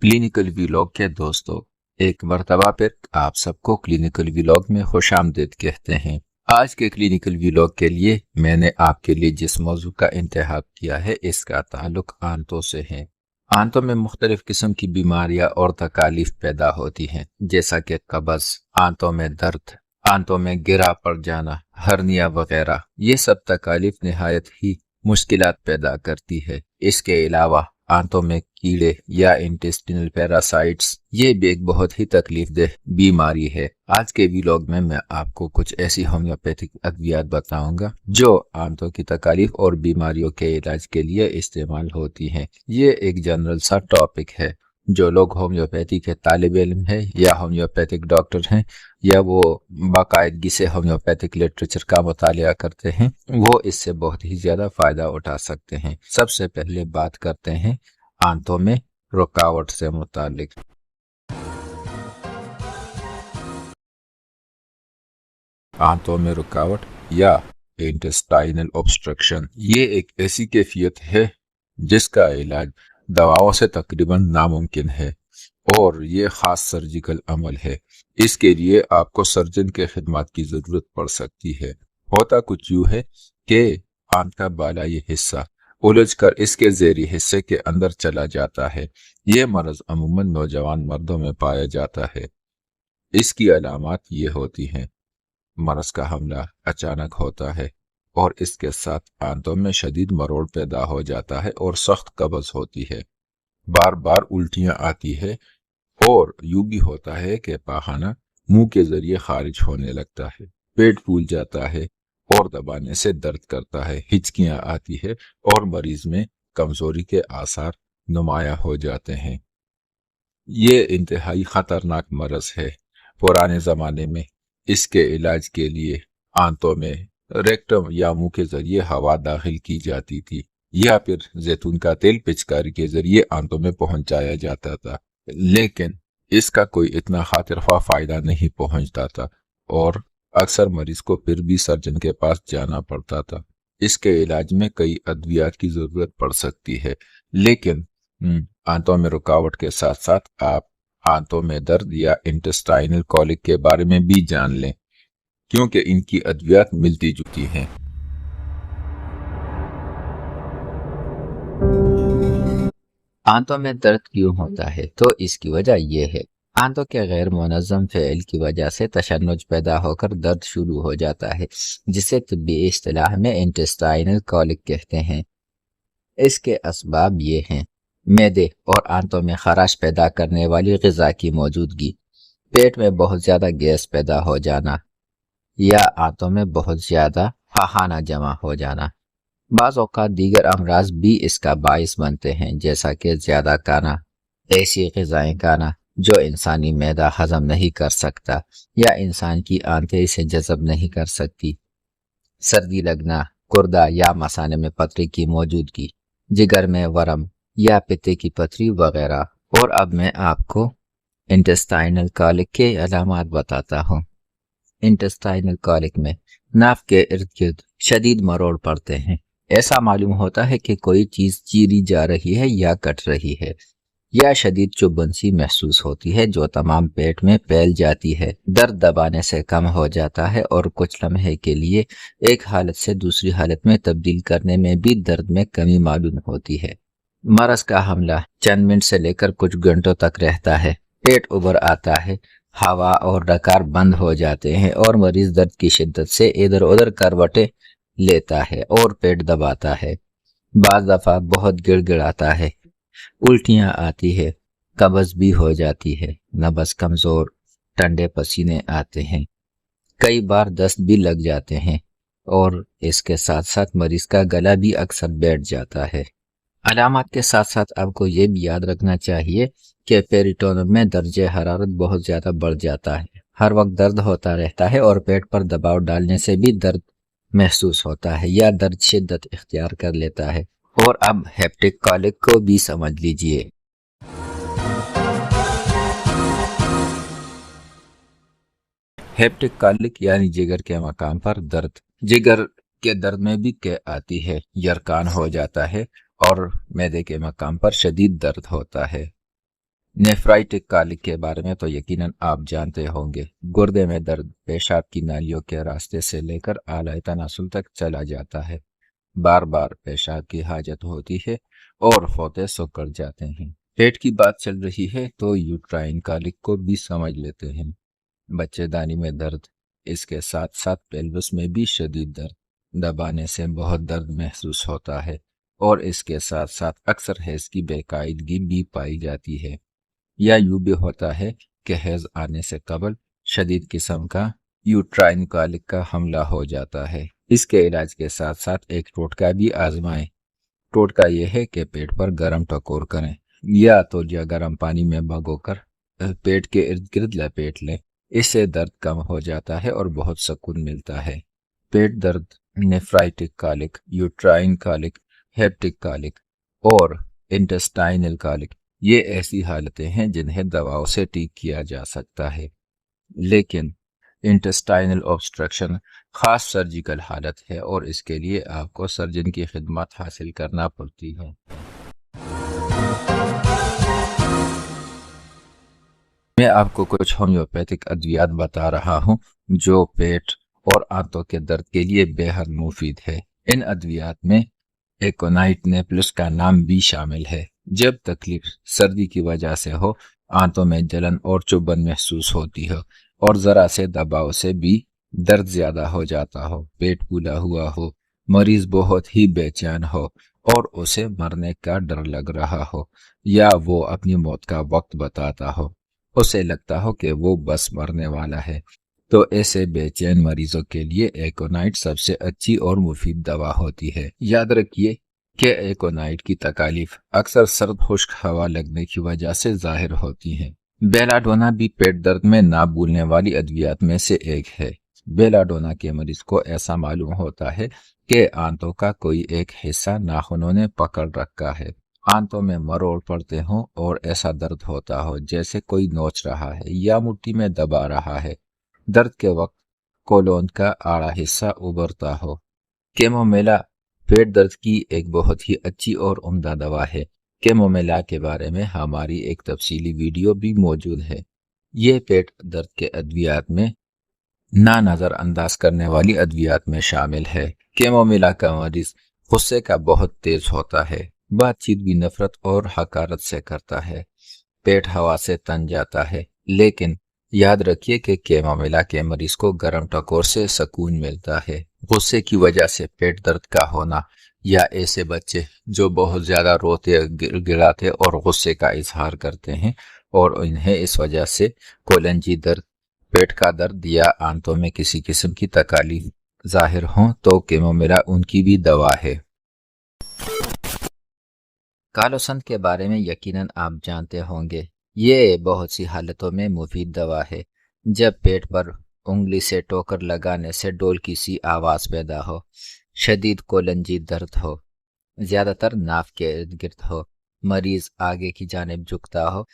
Clinical vlog के दोस्तों, एक मर्तबा फिर आप सबको क्लिनिकल व्लॉग में खुश आमदीद कहते हैं। आज के क्लिनिकल व्लॉग के लिए मैंने आपके लिए जिस मौजू का इंतखाब किया है इसका ताल्लुक आंतों से है। आंतों में मुख्तलिफ किस्म की बीमारियां और तकालीफ पैदा होती हैं, जैसा कि कब्ज, आंतों में दर्द, आंतों में गिरा पड़ जाना, हर्निया वगैरह। ये सब तकालीफ निहायत ही मुश्किलात पैदा करती है। इसके अलावा आंतों में कीड़े या इंटेस्टिनल पैरासाइट्स, ये भी एक बहुत ही तकलीफ देह बीमारी है। आज के व्लॉग में मैं आपको कुछ ऐसी होम्योपैथिक अद्वियात बताऊंगा जो आंतों की तकालीफ और बीमारियों के इलाज के लिए इस्तेमाल होती हैं। ये एक जनरल सा टॉपिक है। जो लोग होम्योपैथी के तालिब इल्म है या होम्योपैथिक डॉक्टर हैं या वो बाकायदगी से होम्योपैथिक लिटरेचर का मुतालिया करते हैं, वो इससे बहुत ही ज्यादा फायदा उठा सकते हैं। सबसे पहले बात करते हैं आंतों में रुकावट से मुतालिक। आंतों में रुकावट या इंटेस्टाइनल ऑब्स्ट्रक्शन, ये एक ऐसी कैफियत है जिसका इलाज दवाओं से तकरीबन नामुमकिन है और ये खास सर्जिकल अमल है। इसके लिए आपको सर्जन के खिदमत की जरूरत पड़ सकती है। होता कुछ यूं है कि आंत का बालाई हिस्सा उलझ कर इसके ज़ेरी हिस्से के अंदर चला जाता है। ये मर्ज अमूमन नौजवान मर्दों में पाया जाता है। इसकी अलामात ये होती हैं: मर्ज का हमला अचानक होता है और इसके साथ आंतों में शदीद मरोड़ पैदा हो जाता है और सख्त कब्ज होती है। बार बार उल्टियां आती है और यूं भी होता है कि पाखाना मुंह के जरिए खारिज होने लगता है। पेट फूल जाता है और दबाने से दर्द करता है। हिचकियां आती है और मरीज में कमजोरी के आसार नुमाया हो जाते हैं। ये इंतहाई खतरनाक मरज है। पुराने जमाने में इसके इलाज के लिए आंतों में रेक्टम या मुंह के जरिए हवा दाखिल की जाती थी या फिर जैतून का तेल पिचकारी के जरिए आंतों में पहुंचाया जाता था, लेकिन इसका कोई इतना खातिरख्वाह फायदा नहीं पहुंचता था और अक्सर मरीज को फिर भी सर्जन के पास जाना पड़ता था। इसके इलाज में कई अद्वियात की जरूरत पड़ सकती है, लेकिन आंतों में रुकावट के साथ साथ आप आंतों में दर्द या इंटेस्टाइनल कॉलिक के बारे में भी जान लें, क्योंकि इनकी अद्वियात मिलती जुलती हैं। आंतों में दर्द क्यों होता है? तो इसकी वजह यह है, आंतों के गैर मुनज़्ज़म फ़ेल की वजह से तशन्नुज पैदा होकर दर्द शुरू हो जाता है, जिसे तिब्बी इस्तिलाह में इंटेस्टाइनल कॉलिक कहते हैं। इसके असबाब ये हैं: मैदे और आंतों में खराश पैदा करने वाली ग़िज़ा की मौजूदगी, पेट में बहुत ज़्यादा गैस पैदा हो जाना या आंतों में बहुत ज़्यादा पाखाना जमा हो जाना। बाज़ औक़ात दीगर अमराज भी इसका बाइस बनते हैं, जैसा कि ज़्यादा खाना, ऐसी ग़िज़ाएं खाना जो इंसानी मैदा हज़म नहीं कर सकता या इंसान की आंतें इसे जज़ब नहीं कर सकती, सर्दी लगना, गुर्दा या मसाने में पथरी की मौजूदगी, जिगर में वरम या पित्ते की पथरी वगैरह। और अब मैं आपको इंटेस्टाइनल कॉलिक के अलामात बताता हूँ। इंटेस्टाइनल कॉलिक में नाक के इर्द गिर्द शदीद मरोड़ पड़ते हैं। ऐसा मालूम होता है कि कोई चीज़ चीरी जा रही है या कट रही है, या शदीद चुभन सी महसूस होती है जो तमाम पेट में फैल जाती है। दर्द दबाने से कम हो जाता है और कुछ लम्हे के लिए एक हालत से दूसरी हालत में तब्दील करने में भी दर्द में कमी मालूम होती है। मरज का हमला चंद मिनट से लेकर कुछ घंटों तक रहता है। पेट उभर आता है, हवा और डकार बंद हो जाते हैं और मरीज दर्द की शिद्दत से इधर उधर करवटें लेता है और पेट दबाता है। बाज़ दफ़ा बहुत गिड़गिड़ाता है, उल्टियां आती है, कब्ज भी हो जाती है, नब्ज कमज़ोर, ठंडे पसीने आते हैं, कई बार दस्त भी लग जाते हैं और इसके साथ साथ मरीज का गला भी अक्सर बैठ जाता है। अलामत के साथ साथ आपको ये भी याद रखना चाहिए कि पेरिटोनियम में दर्जे हरारत बहुत ज़्यादा बढ़ जाता है। हर वक्त दर्द होता रहता है और पेट पर दबाव डालने से भी दर्द महसूस होता है या दर्द शिद्दत इख्तियार कर लेता है। और अब हेप्टिक कॉलिक को भी समझ लीजिए। हेप्टिक कॉलिक यानी जिगर के मकाम पर दर्द। जिगर के दर्द में भी कै आती है, यरकान हो जाता है और मैदे के मकाम पर शदीद दर्द होता है। नेफ्राइटिक कालिक के बारे में तो यकीनन आप जानते होंगे। गुर्दे में दर्द पेशाब की नालियों के रास्ते से लेकर आला तनासुल तक चला जाता है। बार बार पेशाब की हाजत होती है और फोते सिकुड़ जाते हैं। पेट की बात चल रही है तो यूट्राइन कालिक को भी समझ लेते हैं। बच्चेदानी में दर्द, इसके साथ साथ पेल्विस में भी शदीद दर्द, दबाने से बहुत दर्द महसूस होता है और इसके साथ साथ अक्सर हैज की बेकायदगी भी पाई जाती है। या यूं भी होता है कि हैज आने से कबल शदीद किस्म का यूट्राइन कालिक का हमला हो जाता है। इसके इलाज के साथ साथ एक टोटका भी आजमाएं। टोटका यह है कि पेट पर गर्म टकोर करें या तो या गर्म पानी में भिगोकर पेट के इर्द गिर्द लपेट लें। इससे दर्द कम हो जाता है और बहुत सुकून मिलता है। पेट दर्द, नेफ्राइटिक कालिक, यूट्राइन कालिक, हेप्टिक कालिक और इंटेस्टाइनल कालिक, ये ऐसी हालतें हैं जिन्हें दवाओं से ठीक किया जा सकता है। लेकिन इंटेस्टाइनल ऑब्स्ट्रक्शन खास सर्जिकल हालत है और इसके लिए आपको सर्जन की खिदमत हासिल करना पड़ती है। मैं आपको कुछ होम्योपैथिक अद्वियात बता रहा हूँ जो पेट और आंतों के दर्द के लिए बेहद मुफीद है। इन अद्वियात में एकोनाइट नेप्लस का नाम भी शामिल है। जब तकलीफ सर्दी की वजह से हो, आंतों में जलन और चुभन महसूस होती हो और जरा से दबाव से भी दर्द ज्यादा हो जाता हो, पेट फूला हुआ हो, मरीज बहुत ही बेचैन हो और उसे मरने का डर लग रहा हो या वो अपनी मौत का वक्त बताता हो, उसे लगता हो कि वो बस मरने वाला है, तो ऐसे बेचैन मरीजों के लिए एकोनाइट सबसे अच्छी और मुफीद दवा होती है। याद रखिए कि एकोनाइट की तकालीफ अक्सर सर्द खुश्क हवा लगने की वजह से जाहिर होती हैं। बेलाडोना भी पेट दर्द में ना भूलने वाली अद्वियात में से एक है। बेलाडोना के मरीज को ऐसा मालूम होता है कि आंतों का कोई एक हिस्सा नाखूनों ने पकड़ रखा है, आंतों में मरोड़ पड़ते हों और ऐसा दर्द होता हो जैसे कोई नोच रहा है या मुट्ठी में दबा रहा है। दर्द के वक्त कोलोन का आड़ा हिस्सा उभरता हो। कैमोमिला पेट दर्द की एक बहुत ही अच्छी और उम्दा दवा है। कैमोमिला के बारे में हमारी एक तफसीली वीडियो भी मौजूद है। ये पेट दर्द के अद्वियात में ना नजरअंदाज करने वाली अद्वियात में शामिल है। कैमोमिला का मरीज गुस्से का बहुत तेज होता है, बातचीत भी नफरत और हकारत से करता है, पेट हवा से तन जाता है। लेकिन याद रखिए कि कैमोमिला के मरीज को गर्म टकोर से सुकून मिलता है। गुस्से की वजह से पेट दर्द का होना या ऐसे बच्चे जो बहुत ज्यादा रोते गिड़ाते और गुस्से का इजहार करते हैं और इन्हें इस वजह से कोलंजी दर्द, पेट का दर्द या आंतों में किसी किस्म की तकलीफ जाहिर हो तो कैमोमिला उनकी भी दवा है। कालोसंत के बारे में यकीनन आप जानते होंगे। ये बहुत सी हालतों में मुफीद दवा है। जब पेट पर उंगली से टोकर लगाने से डोल की सी आवाज पैदा हो, शदीद कोलंजी दर्द हो, ज्यादातर नाफ के इर्द गिर्द हो, मरीज आगे की जानिब झुकता हो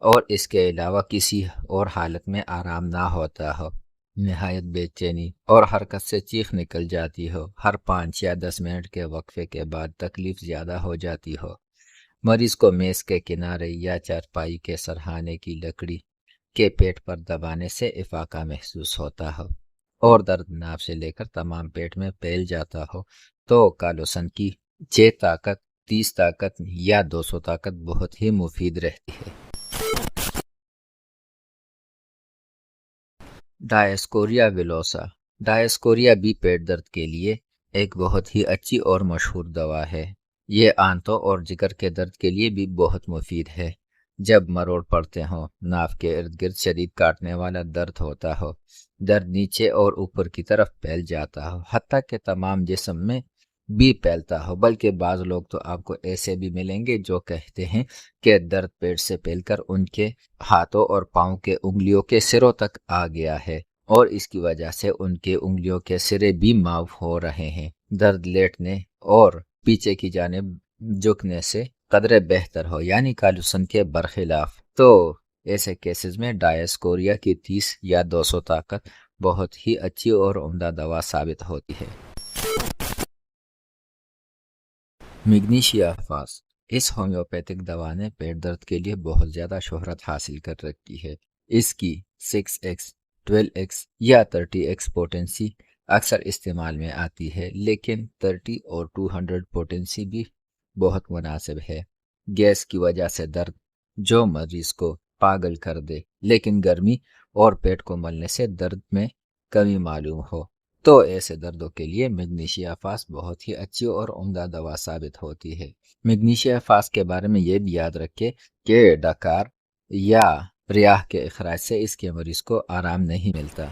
और इसके अलावा किसी और हालत में आराम ना होता हो, निहायत बेचैनी और हरकत से चीख निकल जाती हो, हर 5 या 10 मिनट के वक्फे के बाद तकलीफ ज्यादा हो जाती हो, मरीज को मेज के किनारे या चारपाई के सरहाने की लकड़ी के पेट पर दबाने से इफाका महसूस होता हो और दर्द नाभ से लेकर तमाम पेट में फैल जाता हो, तो कालोसन की 6 ताकत, 30 ताकत या 200 ताकत बहुत ही मुफीद रहती है। Dioscorea villosa. डायस्कोरिया भी पेट दर्द के लिए एक बहुत ही अच्छी और मशहूर दवा है। ये आंतों और जिगर के दर्द के लिए भी बहुत मुफीद है। जब मरोड़ पड़ते हों, नाभ के इर्द गिर्द शदीद काटने वाला दर्द होता हो, दर्द नीचे और ऊपर की तरफ फैल जाता हो, हत्ता के तमाम जिस्म में भी फैलता हो, बल्कि बाज़ लोग तो आपको ऐसे भी मिलेंगे जो कहते हैं कि दर्द पेट से फैलकर उनके हाथों और पाँव के उंगलियों के सिरों तक आ गया है और इसकी वजह से उनके उंगलियों के सिरे भी माफ हो रहे हैं। दर्द लेटने और पीछे की जानिब झुकने से कदरे बेहतर हो, यानी कालूसन के बरखिलाफ, तो ऐसे केसेस में डायस्कोरिया की 30 या 200 ताकत बहुत ही अच्छी और उम्दा दवा साबित होती है। Magnesia fast. اس ہومیوپیتھک دوا نے پیٹ درد کے لیے بہت زیادہ شہرت حاصل کر رکھی ہے۔ اس کی 6x 12x یا 30x پوٹینسی اکثر استعمال میں آتی ہے، لیکن 30 اور 200 پوٹینسی بھی بہت مناسب ہے۔ گیس کی وجہ سے درد جو مریض کو پاگل کر دے، لیکن گرمی اور پیٹ کو ملنے سے درد میں کمی معلوم ہو، تو ایسے دردوں کے لیے میگنیشیا فاسٹ بہت ہی اچھی اور عمدہ دوا ثابت ہوتی ہے۔ میگنیشیا فاسٹ کے بارے میں یہ بھی یاد رکھے کہ ڈکار یا ریاح کے اخراج سے اس کے مریض کو آرام نہیں ملتا۔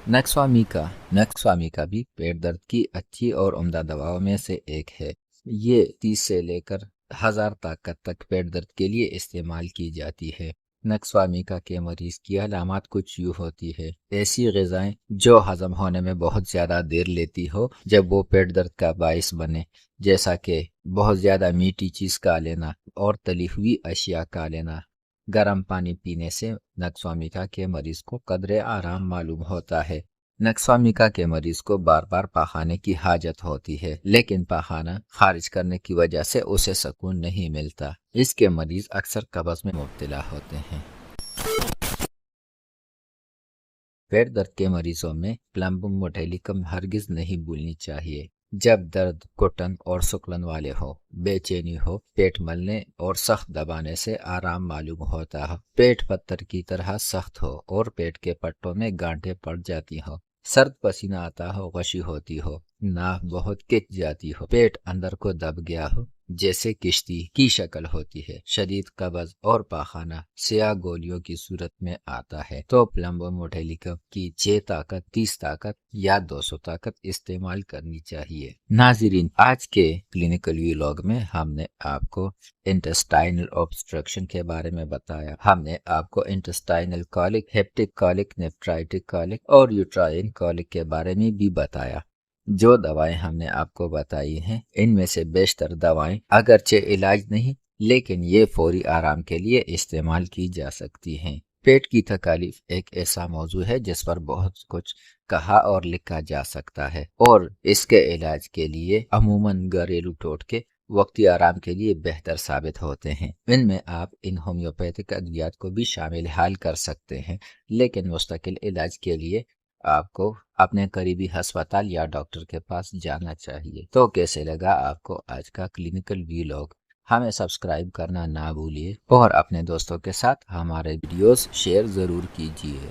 نیکسوامیکا بھی پیٹ درد کی اچھی اور عمدہ دواؤں میں سے ایک ہے۔ یہ 30 سے لے کر 1000 طاقت تک پیٹ درد کے لیے استعمال کی جاتی ہے۔ نیکسوامیکا کے مریض کی علامات کچھ یوں ہوتی ہے: ایسی غذائیں جو ہضم ہونے میں بہت زیادہ دیر لیتی ہو جب وہ پیٹ درد کا باعث بنے، جیسا کہ بہت زیادہ میٹھی چیز کھا لینا اور تلی ہوئی اشیاء کھا لینا۔ گرم پانی پینے سے نیکسوامیکا کے مریض کو قدرے آرام معلوم ہوتا ہے۔ نیکسوامیکا کے مریض کو بار بار پاخانے کی حاجت ہوتی ہے، لیکن پاخانہ خارج کرنے کی وجہ سے اسے سکون نہیں ملتا۔ اس کے مریض اکثر قبض میں مبتلا ہوتے ہیں۔ پیٹ درد کے مریضوں میں پلمبم موٹیلیکم ہرگز نہیں بھولنی چاہیے۔ جب درد، گھٹن اور سکڑن والے ہو، بے چینی ہو، پیٹ ملنے اور سخت دبانے سے آرام معلوم ہوتا ہو، پیٹ پتھر کی طرح سخت ہو اور پیٹ کے پٹوں میں گانٹیں پڑ جاتی ہو، سرد پسینہ آتا ہو، غشی ہوتی ہو، ناک بہت کھچ جاتی ہو، پیٹ اندر کو دب گیا ہو جیسے کشتی کی شکل ہوتی ہے، شدید قبض اور پاخانہ سیاہ گولیوں کی صورت میں آتا ہے، تو پلمبم موٹیلیکم کی 6 طاقت 30 طاقت یا 200 طاقت استعمال کرنی چاہیے۔ ناظرین، آج کے کلینکل ویلاگ میں ہم نے آپ کو انٹسٹائنل obstruction کے بارے میں بتایا۔ ہم نے آپ کو انٹسٹائنل کالک، ہیپٹک کالک، نیفرائٹک کالک اور یوٹرائن کالک کے بارے میں بھی بتایا۔ جو دوائیں ہم نے آپ کو بتائی ہیں، ان میں سے بیشتر دوائیں اگرچہ علاج نہیں، لیکن یہ فوری آرام کے لیے استعمال کی جا سکتی ہیں۔ پیٹ کی تکالیف ایک ایسا موضوع ہے جس پر بہت کچھ کہا اور لکھا جا سکتا ہے، اور اس کے علاج کے لیے عموماً گھریلو ٹوٹکے وقتی آرام کے لیے بہتر ثابت ہوتے ہیں۔ ان میں آپ ان ہومیوپیتھک ادویات کو بھی شامل حال کر سکتے ہیں، لیکن مستقل علاج کے لیے آپ کو اپنے قریبی ہسپتال یا ڈاکٹر کے پاس جانا چاہیے۔ تو کیسے لگا آپ کو آج کا کلینکل ویلاگ؟ ہمیں سبسکرائب کرنا نہ بھولیے اور اپنے دوستوں کے ساتھ ہمارے ویڈیوز شیئر ضرور کیجیے۔